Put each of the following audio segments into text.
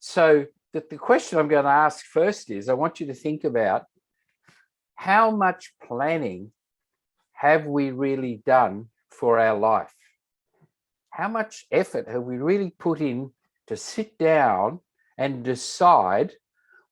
So the question I'm going to ask first is, I want you to think about how much planning have we really done for our life? How much effort have we really put in to sit down and decide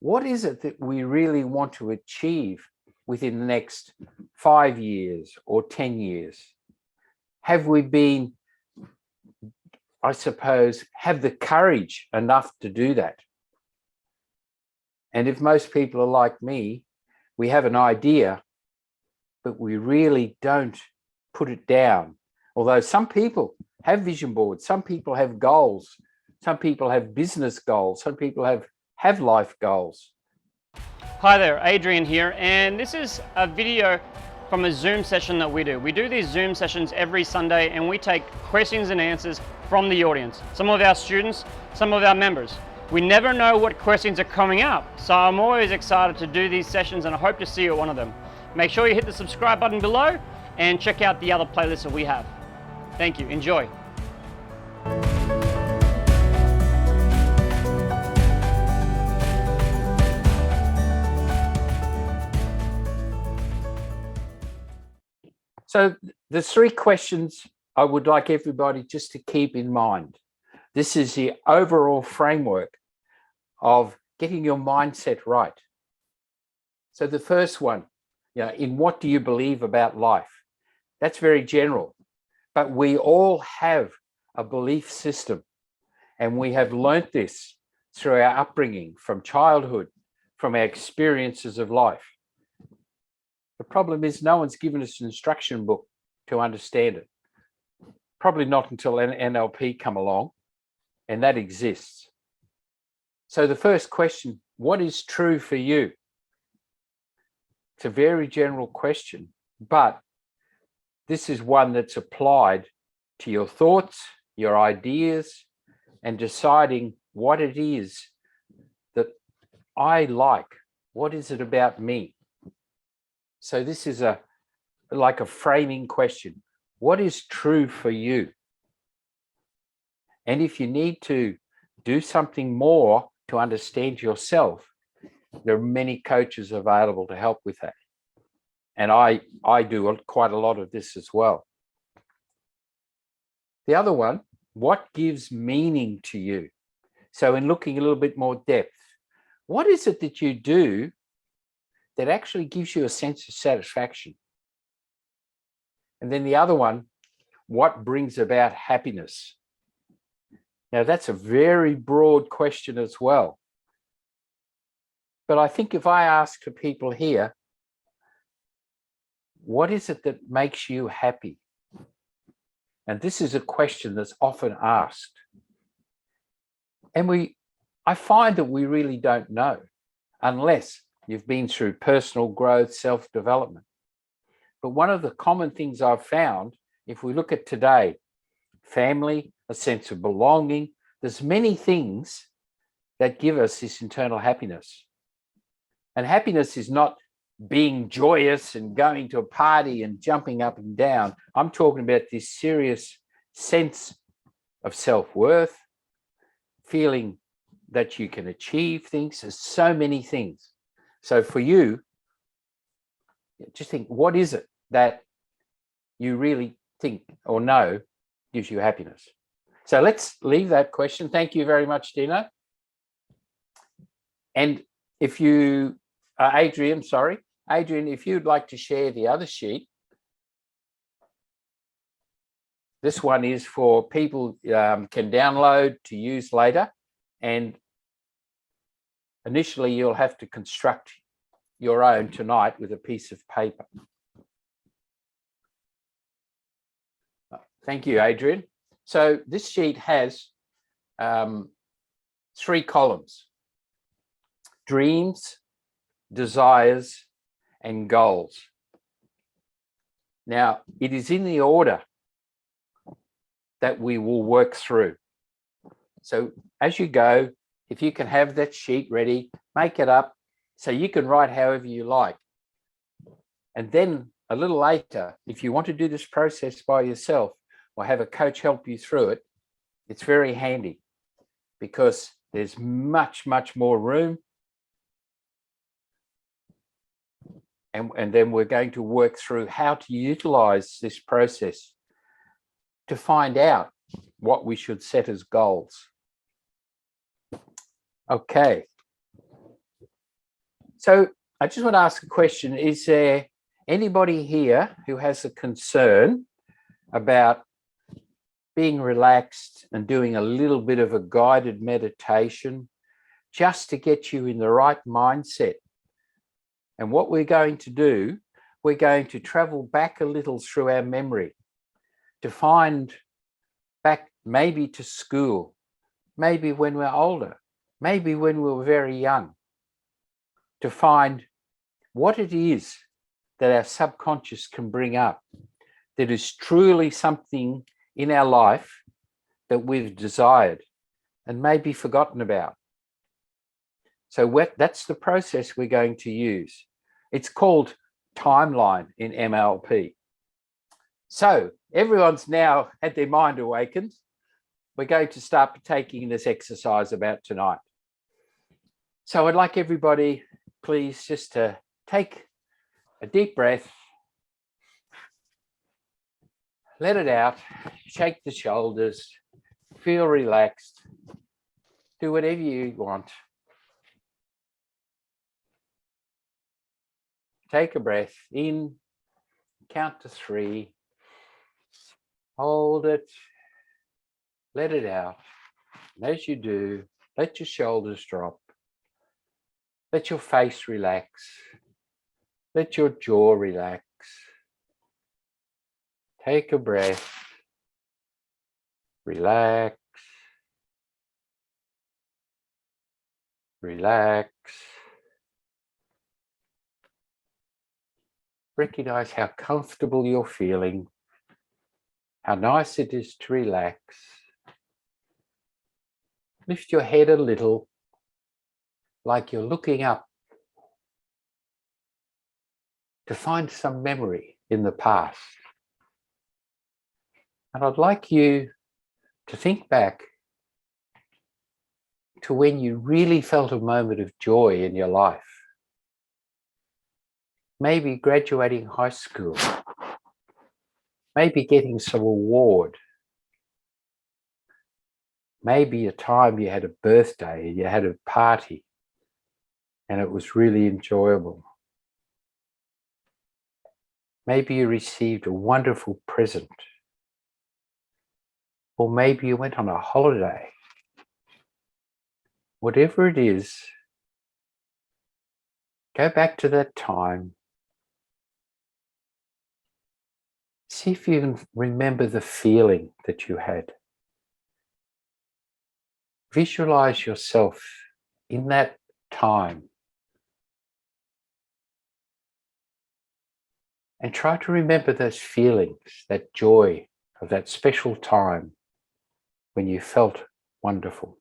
what is it that we really want to achieve within the next 5 years or 10 years? Have we been, I suppose, have the courage enough to do that? And if most people are like me, we have an idea, but we really don't put it down. Although some people have vision boards, some people have goals, some people have business goals, some people have life goals. Hi there, Adrian here, and this is a video from a Zoom session that we do. We do these Zoom sessions every Sunday and we take questions and answers from the audience, some of our students, some of our members. We never know what questions are coming up, so I'm always excited to do these sessions and I hope to see you at one of them. Make sure you hit the subscribe button below and check out the other playlists that we have. Thank you, enjoy. So the 3 questions I would like everybody just to keep in mind. This is the overall framework of getting your mindset right. So the first one, in what do you believe about life? That's very general, but we all have a belief system and we have learnt this through our upbringing, from childhood, from our experiences of life. The problem is no one's given us an instruction book to understand it. Probably not until NLP come along, and that exists. So the first question, what is true for you? It's a very general question, but this is one that's applied to your thoughts, your ideas, and deciding what it is that I like. What is it about me? So this is like a framing question. What is true for you? And if you need to do something more to understand yourself, there are many coaches available to help with that. And I do quite a lot of this as well. The other one, what gives meaning to you? So in looking a little bit more depth, what is it that you do that actually gives you a sense of satisfaction? And then the other one, what brings about happiness? Now, that's a very broad question as well. But I think if I ask the people here, what is it that makes you happy? And this is a question that's often asked. And I find that we really don't know, unless you've been through personal growth, self-development. But one of the common things I've found, if we look at today, family, a sense of belonging, there's many things that give us this internal happiness. And happiness is not being joyous and going to a party and jumping up and down. I'm talking about this serious sense of self-worth, feeling that you can achieve things. There's so many things. So for you, just think, what is it that you really think or know gives you happiness? So let's leave that question. Thank you very much, Dino. And if you, Adrian, if you'd like to share the other sheet. This one is for people can download to use later. And initially, you'll have to construct your own tonight with a piece of paper. Thank you, Adrian. So this sheet has 3 columns: dreams, desires, and goals. Now, it is in the order that we will work through. So as you go, if you can have that sheet ready, make it up so you can write however you like. And then a little later, if you want to do this process by yourself or have a coach help you through it, it's very handy, because There's much, much more room. And then we're going to work through how to utilize this process to find out what we should set as goals. Okay. So I just want to ask a question. Is there anybody here who has a concern about being relaxed and doing a little bit of a guided meditation just to get you in the right mindset? And what we're going to do, we're going to travel back a little through our memory to find back maybe to school, maybe when we're older, maybe when we were very young, to find what it is that our subconscious can bring up that is truly something in our life that we've desired and maybe forgotten about. So that's the process we're going to use. It's called timeline in MLP. So everyone's now had their mind awakened. We're going to start taking this exercise about tonight. So I'd like everybody, please, just to take a deep breath, let it out, shake the shoulders, feel relaxed, do whatever you want. Take a breath in, count to 3, hold it, let it out. And as you do, let your shoulders drop, let your face relax, let your jaw relax. Take a breath, relax, relax. Recognize how comfortable you're feeling, how nice it is to relax. Lift your head a little, like you're looking up to find some memory in the past. And I'd like you to think back to when you really felt a moment of joy in your life. Maybe graduating high school, maybe getting some award, maybe a time you had a birthday, you had a party, and it was really enjoyable. Maybe you received a wonderful present, or maybe you went on a holiday. Whatever it is, go back to that time. See if you can remember the feeling that you had. Visualize yourself in that time. And try to remember those feelings, that joy of that special time when you felt wonderful.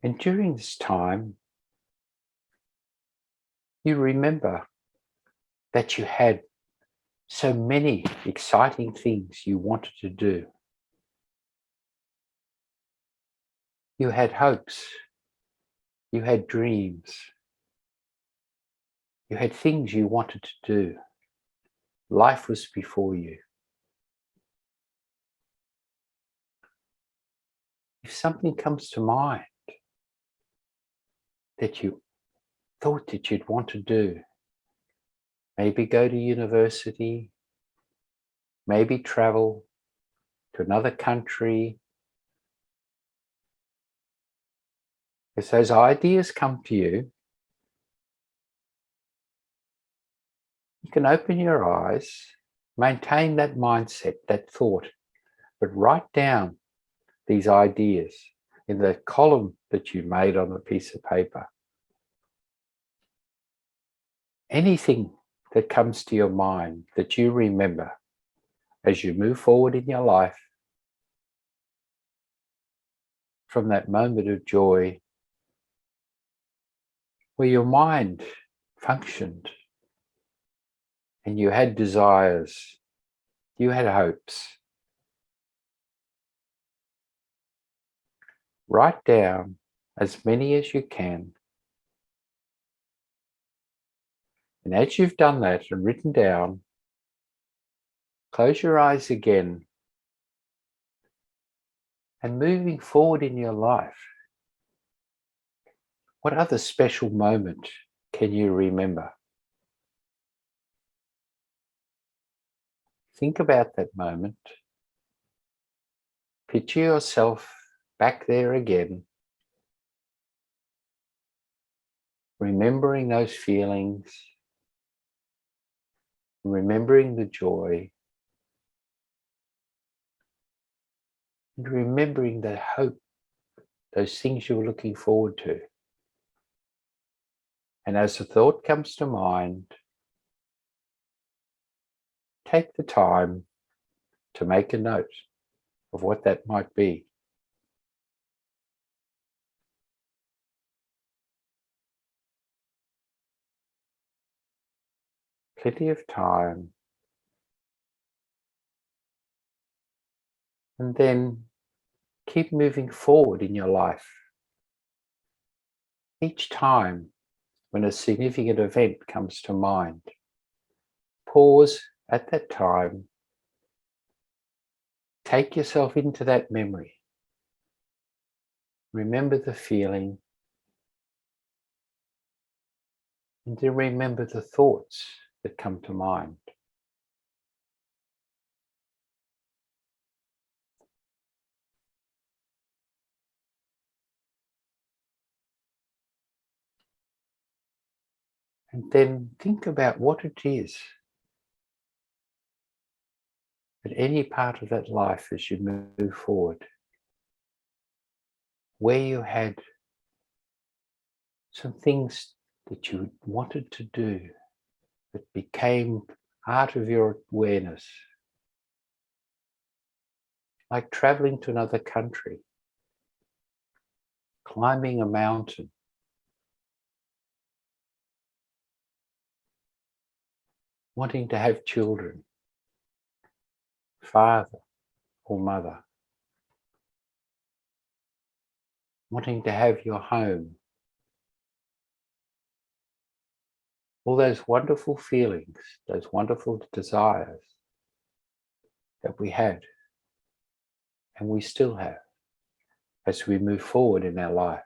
And during this time, you remember that you had so many exciting things you wanted to do. You had hopes. You had dreams. You had things you wanted to do. Life was before you. If something comes to mind that you thought that you'd want to do, maybe go to university, maybe travel to another country. As those ideas come to you, you can open your eyes, maintain that mindset, that thought, but write down these ideas in the column that you made on a piece of paper. Anything that comes to your mind that you remember as you move forward in your life from that moment of joy where your mind functioned and you had desires You had hopes. Write down as many as you can. And as you've done that and written down, close your eyes again. And moving forward in your life, what other special moment can you remember? Think about that moment. Picture yourself back there again, remembering those feelings, remembering the joy, and remembering the hope, those things you're looking forward to. And as a thought comes to mind, take the time to make a note of what that might be. Plenty of time. And then keep moving forward in your life. Each time when a significant event comes to mind, pause at that time. Take yourself into that memory. Remember the feeling. And then remember the thoughts that come to mind. And then think about what it is at any part of that life as you move forward, where you had some things that you wanted to do that became part of your awareness, like traveling to another country, climbing a mountain, wanting to have children, father or mother, wanting to have your home. All those wonderful feelings, those wonderful desires that we had and we still have as we move forward in our life.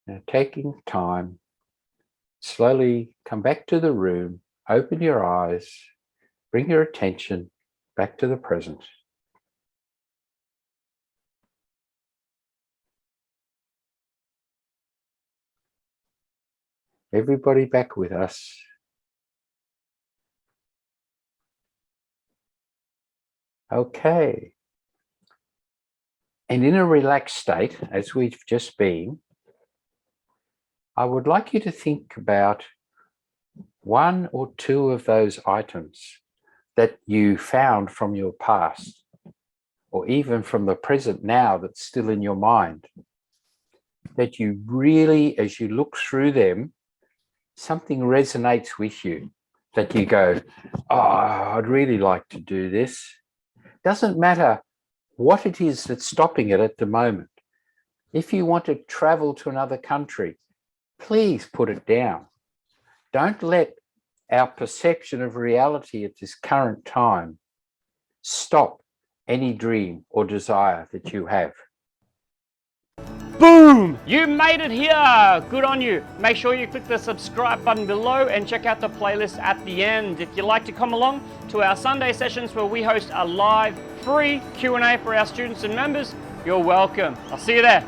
Now, taking time, slowly come back to the room, open your eyes, bring your attention back to the present. Everybody back with us. Okay. And in a relaxed state, as we've just been, I would like you to think about one or two of those items that you found from your past, or even from the present now that's still in your mind, that you really, as you look through them, something resonates with you, that you go, oh, I'd really like to do this. Doesn't matter what it is that's stopping it at the moment. If you want to travel to another country, please put it down. Don't let our perception of reality at this current time stop any dream or desire that you have. Boom! You made it here! Good on you. Make sure you click the subscribe button below and check out the playlist at the end. If you'd like to come along to our Sunday sessions where we host a live free Q&A for our students and members, you're welcome. I'll see you there.